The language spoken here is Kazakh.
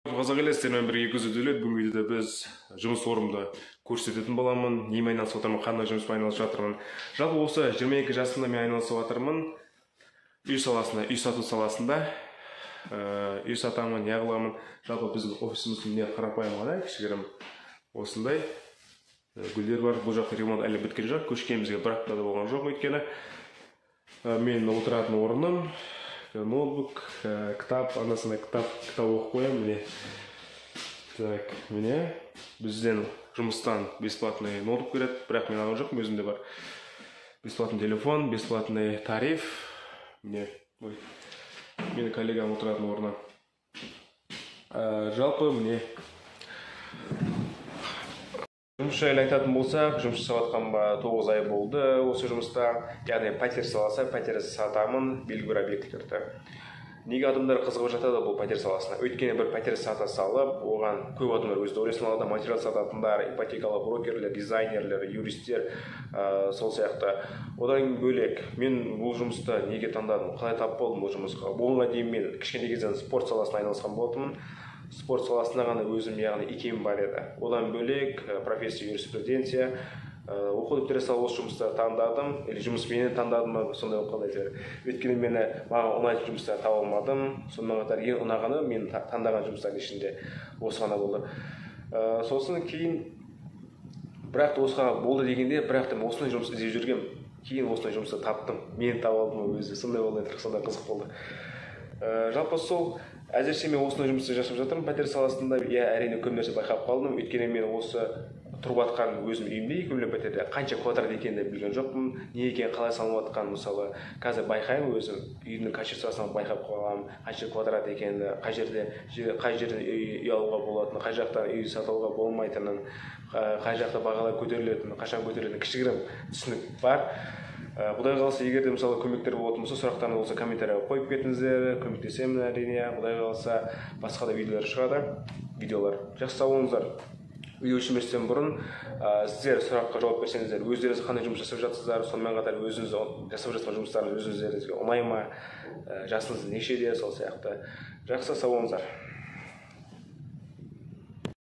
Қазақ елестермен бірге көзделеді. Бүгінгі видеода біз жұмыс орнымды көрсететін боламын. Немен айналысып отырмын, қандай жұмыспен айналысып жатырмын. Жалпы осы 22 жасымда мен айналысып жатырмын. Үй саласында, үй сату саласында. Үй сатамын, не қыламын. Жалпы біздің офисіміздің не қарапайым ғана, кішігірім осындай гүлдер бар. Бұл жақта ремонт әлі біткен жоқ. Көшкенімізге бір аптада болған жоқ, өйткені мен отыратын орным, ноутбук, кітап, анасына кітап оқып қоямын. Міне. Так, міне бізден жұмыстан бесплатный ноутбук береді, бірақ мен алған жоқпын, өзімде бар. Бесплатный телефон, бесплатный тариф. Міне, менің коллегам отыратын орны. Жалпы міне жұмыс жайлы айтатын болсақ, жұмыс жасаватқаныма 9 ай болды осы жұмыста. Яғни пәтер саласы, пәтер сатамын, белгілі бір объектілерді. Неге адамдар қызығып жатады бұл пәтер саласына? Өйткені бір пәтер сата салып, оған көп адамдар өз дәуресін алады, материал сататындар, ипотекалы брокерлер, дизайнерлер, юристер, сол сияқты. Одан бөлек мен бұл жұмысты неге таңдадым, қалай тап болдым бұл жұмысқа? Бұған дейін мен кішкентай кезден спорт саласына айналысқан болатынмын. Спорт саласында ғана өзім яғни икемім бар еді. Одан бөлек профессия юриспруденция, оқу бітіре сала осы жұмыстарды таңдадым, или жұмыс мені таңдадым, сондай оқылай дер. Өйткені маған ұнайтын жұмыстар таба алмадым. Сонымен қатар ең ұнағаны мен таңдаған жұмыстардың ішінде осы ғана болды. Сосын кейін бірақ осыға болды дегенде, бірақ та осындай жұмыс іздеп жүргем. Кейін осындай жұмысты таптым. Мен таба алдым өзі. Сондай болды, сондай қызық болды. Жалпы сол әзірше мен осындай жұмысты жасап жатырмын пәтер саласында. Әрине көп нәрсе байқап қалдым. Өйткені мен осы тұрып жатқан өзім үйімде, екі бөлмелі пәтерде қанша квадрат екенін де білген жоқпын. Не екенін қалай салынып жатқанын мысалы қазір байқаймын өзім. Үйдің конструкциясын байқап қаламын, қанша квадрат екенін, қай жерден үй алуға болатынын, қай жақтан үй сатуға болмайтынын, қай жақта бағалар көтерілетінін, қашан көтерілетінін кішігірім түсінік бар. Құдай қаласа, егер де мысалы көмектер болатын болса, сұрақтарыңыз болса комментарийға қойып кетіңіздер, көмектесемін әрине. Құдай қаласа, басқа да видеолар шығады, Жақсы сау болыңыздар. Видео шіместен бұрын сіздер сұраққа жауап берсеңіздер, өздеріңіз қандай жұмыс жасап жатсыздар, сонымен қатар өзіңіз жасап жатқан жұмыстарыңыз өздеріңізге ұнай ма, жасыңыз нешеде, сол сияқты. Жақсы сау болыңыздар.